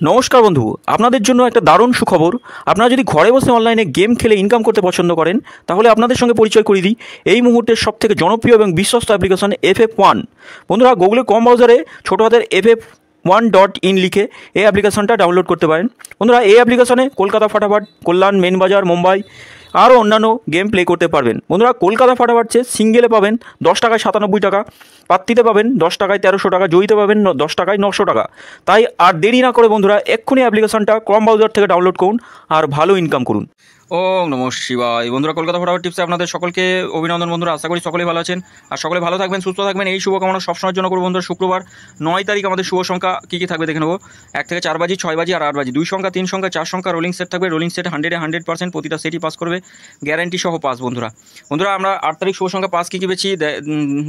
নমস্কার বন্ধু, আপনাদের জন্য একটা দারুণ সুখবর। আপনারা যদি ঘরে বসে অনলাইনে গেম খেলে ইনকাম করতে পছন্দ করেন, তাহলে আপনাদের সঙ্গে পরিচয় করিয়ে দিই এই মুহূর্তের সবথেকে জনপ্রিয় এবং বিশ্বস্ত অ্যাপ্লিকেশন FF1। বন্ধুরা, গুগলের কম ব্রাউজারে ছোটো হাতের FF1.in লিখে এই অ্যাপ্লিকেশনটা ডাউনলোড করতে পারেন। বন্ধুরা, এই অ্যাপ্লিকেশনে কলকাতা ফাটাফাট, কল্যাণ, মেন বাজার, মুম্বাই আরও অন্যান্য গেম প্লে করতে পারবেন। বন্ধুরা, কলকাতা ফাটাফাট সিঙ্গেলে পাবেন 10 টাকায় 97 টাকা, পাত্তিতে পাবেন 10 টাকায় 1300 টাকা, জয়ীতে পাবেন 10 টাকায় 900 টাকা। তাই আর দেরি না করে বন্ধুরা এক্ষুনি অ্যাপ্লিকেশনটা ক্রম ব্রাউজার থেকে ডাউনলোড করুন আর ভালো ইনকাম করুন। ওম নমঃ শিবায়। বন্ধুরা, কলকাতা ফাটাফাট টিপসে আপনাদের সকলকে অভিনন্দন। বন্ধুরা, আশা করি সকলেই ভালো আছেন আর সকলে ভালো থাকবেন, সুস্থ থাকবেন, এই শুভকামনা সবসময়ের জন্য করবো। বন্ধুরা, শুক্রবার 9 তারিখ আমাদের শুভ সংখ্যা কী কী থাকবে দেখে নেবো। 1 থেকে 4 বাজি, 6 বাজি আর 8 বাজি, 2 সংখ্যা, 3 সংখ্যা, 4 সংখ্যা রোলিং সেট থাকবে। রোলিং সেট 100% প্রতিটা সেটই পাস করবে, গ্যারান্টি সহ পাস। বন্ধুরা আমরা 8 তারিখ শুভ সংখ্যা পাস কী কী পেয়েছি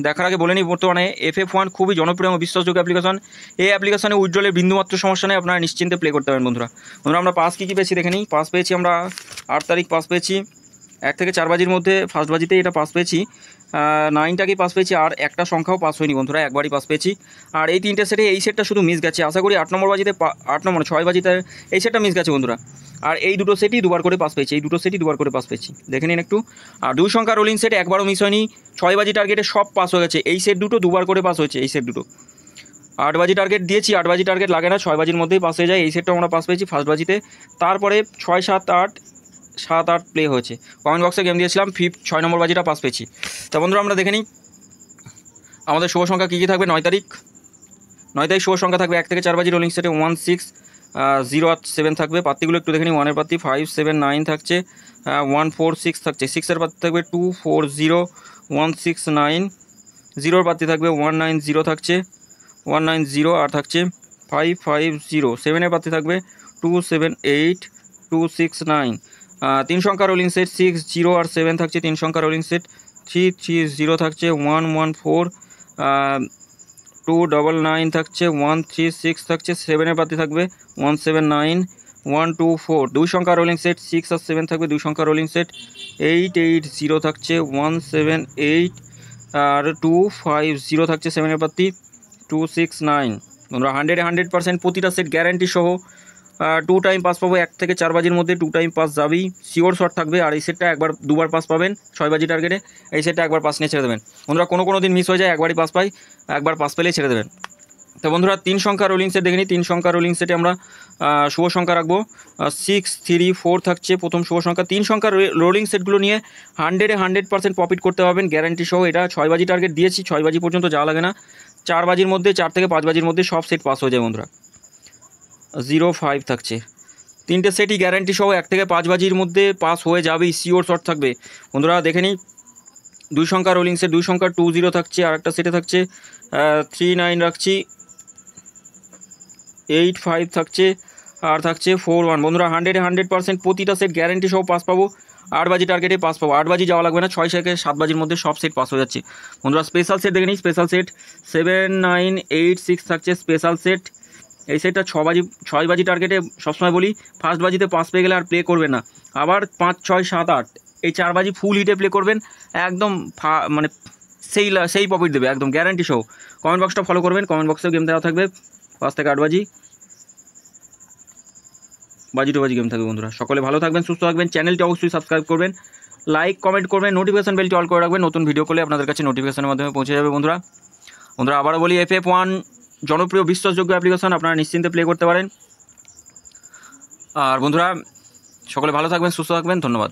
দেখার আগে বলে নিই, বর্তমানে FF1 খুবই জনপ্রিয় এবং বিশ্বাসযোগ্য অ্যাপ্লিকেশন। এই অ্যাপ্লিকেশনে উইথড্রলের বিন্দুমাত্র সমস্যা নেই, আপনারা নিশ্চিন্তে প্লে করতে পারেন। বন্ধুরা আমরা পাস কী কী পেয়েছি দেখে নিই। পাস পেয়েছি আমরা 8 তারিখ পাস পেয়েছি 1 থেকে 4 বাজির মধ্যে, ফার্স্ট বাজিতে এটা পাস পেয়েছি 9টাকেই পাস পেয়েছি, আর একটা সংখ্যাও পাস হয়নি বন্ধুরা, একবারই পাস পেয়েছি। আর এই 3টে সেটে এই সেটটা শুধু মিস গেছে, আশা করি 8 নম্বর বাজিতে 6 বাজিতে এই সেটটা মিস গেছে বন্ধুরা। আর এই দুটো সেটই দুবার করে পাস পেয়েছি, দেখে নিন একটু। আর 2 সংখ্যা রোলিং সেট একবারও মিস হয়নি, 6 বাজি টার্গেটে সব পাস হয়ে গেছে। এই সেট দুটো দুবার করে পাস হয়েছে, এই সেট দুটো। 8 বাজি টার্গেট দিয়েছি, 8 বাজি টার্গেট লাগে না, 6 বাজির মধ্যেই পাস হয়ে যায়। এই সেটটা আমরা পাস পেয়েছি ফার্স্ট বাজিতে। তারপরে 6, 7, 8 প্লে হয়েছে। কমেন্ট বক্সে গেম দিয়েছিলাম, 6 নম্বর বাজিটা পাস পেয়েছি। তা বন্ধুরা আমরা দেখে নিই আমাদের শুভ সংখ্যা কী কী থাকবে। 9 তারিখ শুভ সংখ্যা থাকবে 1 থেকে 4 বাজি, রোলিং সেটে 1, 6, 0 আর 7 থাকবে। পাত্তিগুলো একটু দেখে নিই। 1 এর পাত্তি 5, 7, 9 থাকছে, 1, 4, 6 থাকছে। 6 এর পাত্তি থাকবে 2, 4, 0, 1, 6, 9। 0 এর পাত্তি থাকবে 1, 9, 0 থাকছে, 1, 9, 0 আর থাকছে 5, 5, 0। 7 এর পাত্তি থাকবে 2, 7, 8, 2, 6, 9। 3 সংখ্যা রোলিং সেট 6, 0 আর 7 থাকছে। 3 সংখ্যা রোলিং সেট 3, 3, 0 থাকছে, 1, 1, 4, 2, 9, 9 থাকছে, 1, 3, 6 থাকছে। 7 এর পাতি থাকবে 1, 7, 9, 1, 2, 4। 2 সংখ্যা রোলিং সেট 6 আর 7 থাকবে। 2 সংখ্যা রোলিং সেট 8, 8, 0 থাকছে, 1, 7, 8 আর 2, 5, 0 থাকছে। 7 এর পাতি 2, 6, 9। তোমরা 100% প্রতিটা সেট গ্যারান্টি সহ 2 টাইম পাস পাবো। 1 থেকে 4 বাজির মধ্যে 2 টাইম পাস যাবেই, শিওর শট থাকবে। আর এই সেটটা দুবার পাস পাবেন 6 বাজি টার্গেটে। এই সেটটা একবার পাস নিয়ে ছেড়ে দেবেন বন্ধুরা, কোনো দিন মিস হয়ে যায়, একবারই পাস পাই, একবার পাস পেলেই ছেড়ে দেবেন। তো বন্ধুরা 3 সংখ্যা রোলিং সেট দেখে নিই। 3 সংখ্যা রোলিং সেটে আমরা শুভ সংখ্যা রাখবো 6, 3, 4 থাকছে প্রথম শুভ সংখ্যা। 3 সংখ্যা রোলিং সেটগুলো নিয়ে 100% প্রফিট করতে পারবেন গ্যারান্টি সহ। এটা 6 বাজি টার্গেট দিয়েছি, 6 বাজি পর্যন্ত যাওয়া লাগে না। 4 বাজির মধ্যে, 4 থেকে 5 বাজির মধ্যে সব সেট পাস হয়ে যায় বন্ধুরা। 0, 5 থাকছে। 3টে সেটই গ্যারান্টি সহ 1 থেকে 5 বাজির মধ্যে পাস হয়ে যাবেই, শিওর শট থাকবে বন্ধুরা। দেখে নিই 2 সংখ্যা রোলিং সেট 2 সংখ্যা 2, 0 থাকছে, আর একটা সেটে থাকছে 3, 9 রাখছি, 8, 5 থাকছে, আর থাকছে 4, 1। বন্ধুরা 100% প্রতিটা সেট গ্যারান্টি সহ পাস পাবো। 8 বাজি টার্গেটে পাস পাবো, 8 বাজি যাওয়া লাগবে না, 6 থেকে 7 বাজির মধ্যে সব সেট পাস হয়ে যাচ্ছে বন্ধুরা। স্পেশাল সেট দেখে নিই। স্পেশাল সেট 7, 9, 8, 6 থাকছে স্পেশাল সেট। এই সেটটা 6 বাজি টার্গেটে সবসময় বলি, ফার্স্ট বাজিতে পাস পেয়ে গেলে আর প্লে করবেন না। আবার 5, 6, 7, 8 এই 4 বাজি ফুল হিটে প্লে করবেন, একদম মানে সেই প্রফিট দেবে একদম গ্যারান্টি সহ। কমেন্ট বক্সটা ফলো করবেন, কমেন্ট বক্সেও গেম দেওয়া থাকবে। 5 থেকে 8 বাজি টু বাজি গেম থাকবে বন্ধুরা। সকলে ভালো থাকবেন, সুস্থ থাকবেন। চ্যানেলটি অবশ্যই সাবস্ক্রাইব করবেন, লাইক কমেন্ট করবেন, নোটিফিকেশন বেলটি অল করে রাখবেন। নতুন ভিডিও করলে আপনাদের কাছে নোটিফিকেশনের মাধ্যমে পৌঁছে যাবে বন্ধুরা। আবারও বলি, FF1 জনপ্রিয় বিশ্বাসযোগ্য অ্যাপ্লিকেশন, আপনারা নিশ্চিন্তে প্লে করতে পারেন। আর বন্ধুরা সকলে ভালো থাকবেন, সুস্থ থাকবেন, ধন্যবাদ।